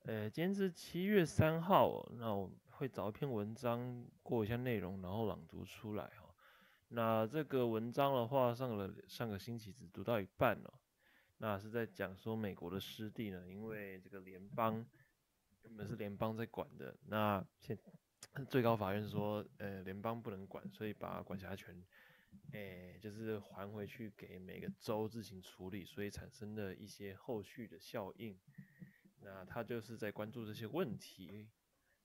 今天是7月3号哦，那我会找一篇文章过一下内容，然后朗读出来哈。那这个文章的话，上个星期只读到一半哦。那是在讲说美国的湿地呢，因为这个联邦原本是联邦在管的，那最高法院说，联邦不能管，所以把管辖权，就是还回去给每个州自行处理，所以产生了一些后续的效应。那他就是在关注这些问题。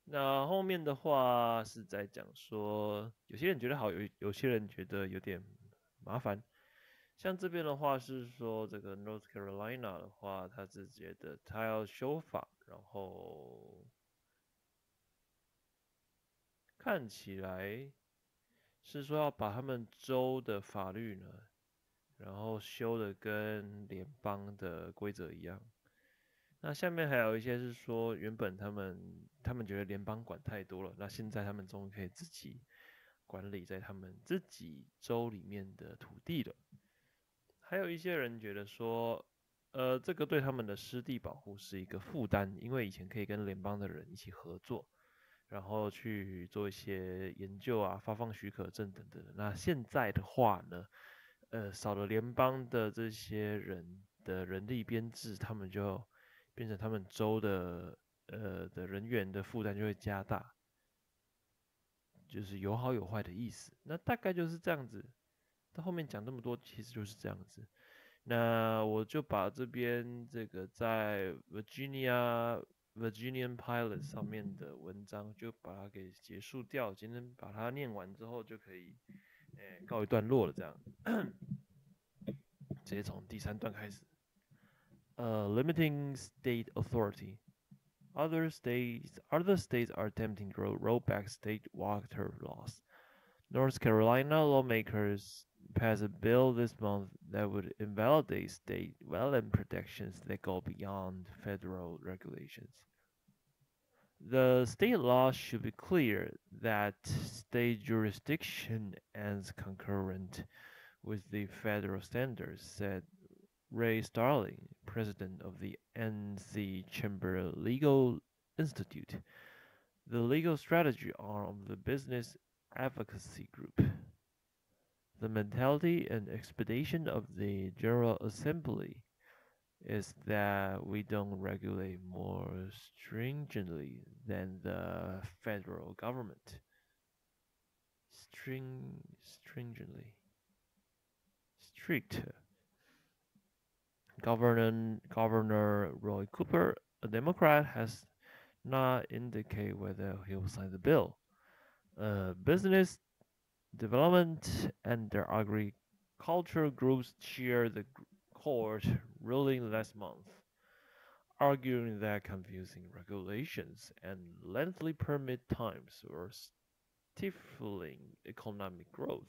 那后面的话是在讲说，有些人觉得好，有些人觉得有点麻烦。像这边的话是说，这个 North Carolina 的话，他是觉得他要修法，然后看起来是说要把他们州的法律呢，然后修的跟联邦的规则一样。那下面还有一些是说，原本他们觉得联邦管太多了，那现在他们终于可以自己管理在他们自己州里面的土地了。还有一些人觉得说，这个对他们的湿地保护是一个负担，因为以前可以跟联邦的人一起合作，然后去做一些研究啊、发放许可证等等的。那现在的话呢，少了联邦的这些人的人力编制，他们就变成他们州的人员的负担就会加大，就是有好有坏的意思。那大概就是这样子。到后面讲那么多，其实就是这样子。那我就把这边这个在 Virginian Pilot 上面的文章就把它给结束掉。今天把它念完之后，就可以告一段落了。这样，直接从第3段开始。Limiting state authority. Other states are attempting to roll back state water laws. North Carolina lawmakers passed a bill this month that would invalidate state wetland protections that go beyond federal regulations. The state law should be clear that state jurisdiction ends concurrent with the federal standards, said Ray Starling, president of the NC Chamber Legal Institute, the legal strategy arm of the business advocacy group. The mentality and expectation of the General Assembly is that we don't regulate more stringently than the federal government. Stringently. Strict. Governor Roy Cooper, a Democrat, has not indicated whether he will sign the bill. Business development and their agricultural groups cheered the court ruling last month, arguing that confusing regulations and lengthy permit times were stifling economic growth.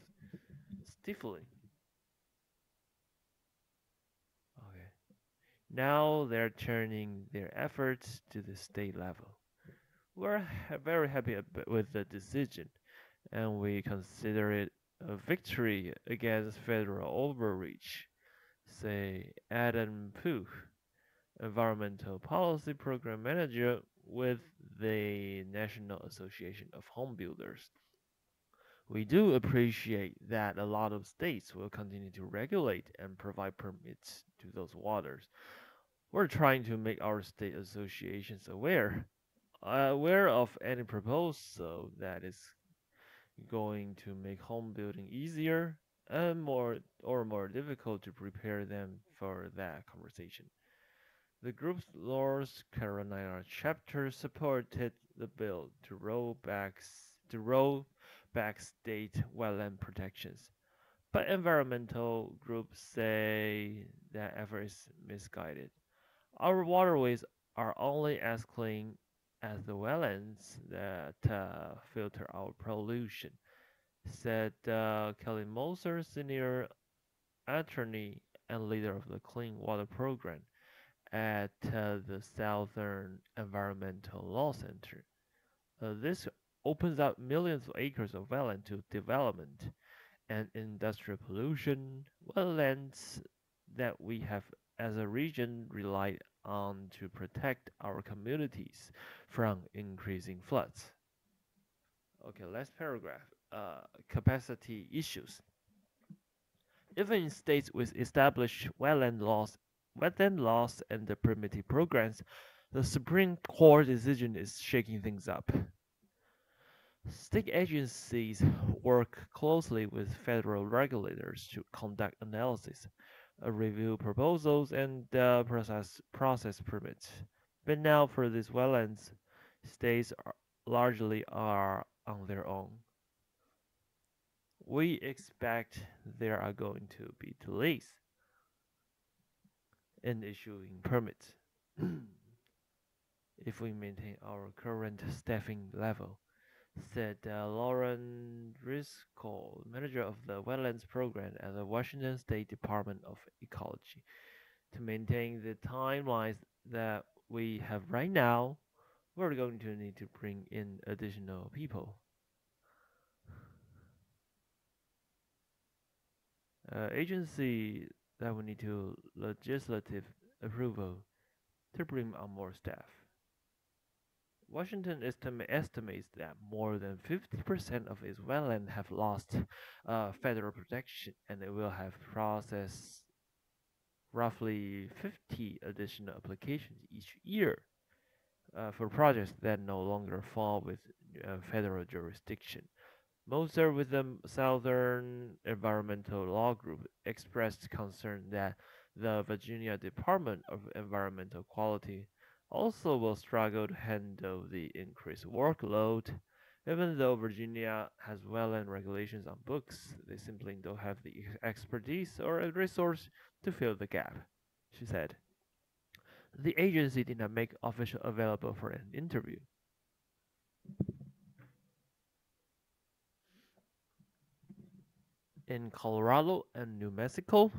Stifling. Okay. Now they're turning their efforts to the state level. We're very happy with the decision, and we consider it a victory against federal overreach, say Adam Pugh, Environmental Policy Program Manager with the National Association of Home Builders. We do appreciate that a lot of states will continue to regulate and provide permits to those waters. We're trying to make our state associations aware of any proposal that is going to make home building easier and more difficult to prepare them for that conversation. The group's North Carolina chapter supported the bill to roll back state wetland protections, but environmental groups say that effort is misguided. Our waterways are only as clean as the wetlands that filter our pollution, said Kelly Moser, senior attorney and leader of the Clean Water Program at the Southern Environmental Law Center. This opens up millions of acres of wetland to development and industrial pollution, wetlands that we have as a region relied on to protect our communities from increasing floods. Okay, last paragraph. Capacity issues. Even in states with established wetland laws and the permitting programs, the Supreme Court decision is shaking things up. State agencies work closely with federal regulators to conduct analysis, review proposals, and process permits. But now for these wetlands, states largely are on their own. We expect there are going to be delays in issuing permits if we maintain our current staffing level, said Lauren Driscoll, manager of the Wetlands Program at the Washington State Department of Ecology. To maintain the timelines that we have right now, we're going to need to bring in additional people. Agency that will need to legislative approval to bring on more staff. Washington estimates that more than 50% of its wetlands have lost federal protection, and it will have processed roughly 50 additional applications each year for projects that no longer fall with federal jurisdiction. Moser with the Southern Environmental Law Group expressed concern that the Virginia Department of Environmental Quality also will struggle to handle the increased workload. Even though Virginia has wetland regulations on books, they simply don't have the expertise or resource to fill the gap, she said. The agency did not make official available for an interview. In Colorado and New Mexico,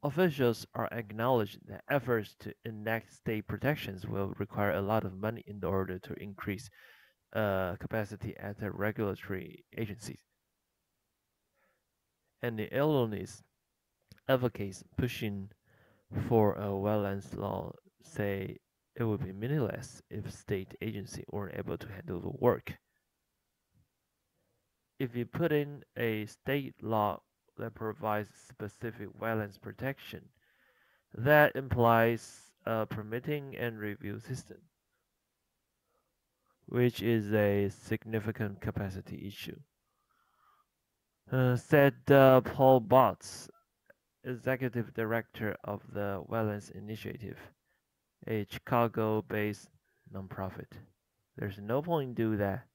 officials are acknowledging that efforts to enact state protections will require a lot of money in order to increase capacity at the regulatory agencies. And the Illinois advocates pushing for a wetlands law say it would be meaningless if state agencies weren't able to handle the work. If you put in a state law that provides specific wetlands protection, that implies a permitting and review system, which is a significant capacity issue, said Paul Botts, executive director of the Wetlands Initiative, a Chicago-based nonprofit. There's no point in doing that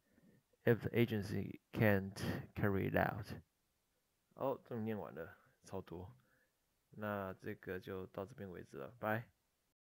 if the agency can't carry it out. 哦，这么念完了，超多。那这个就到这边为止了，拜。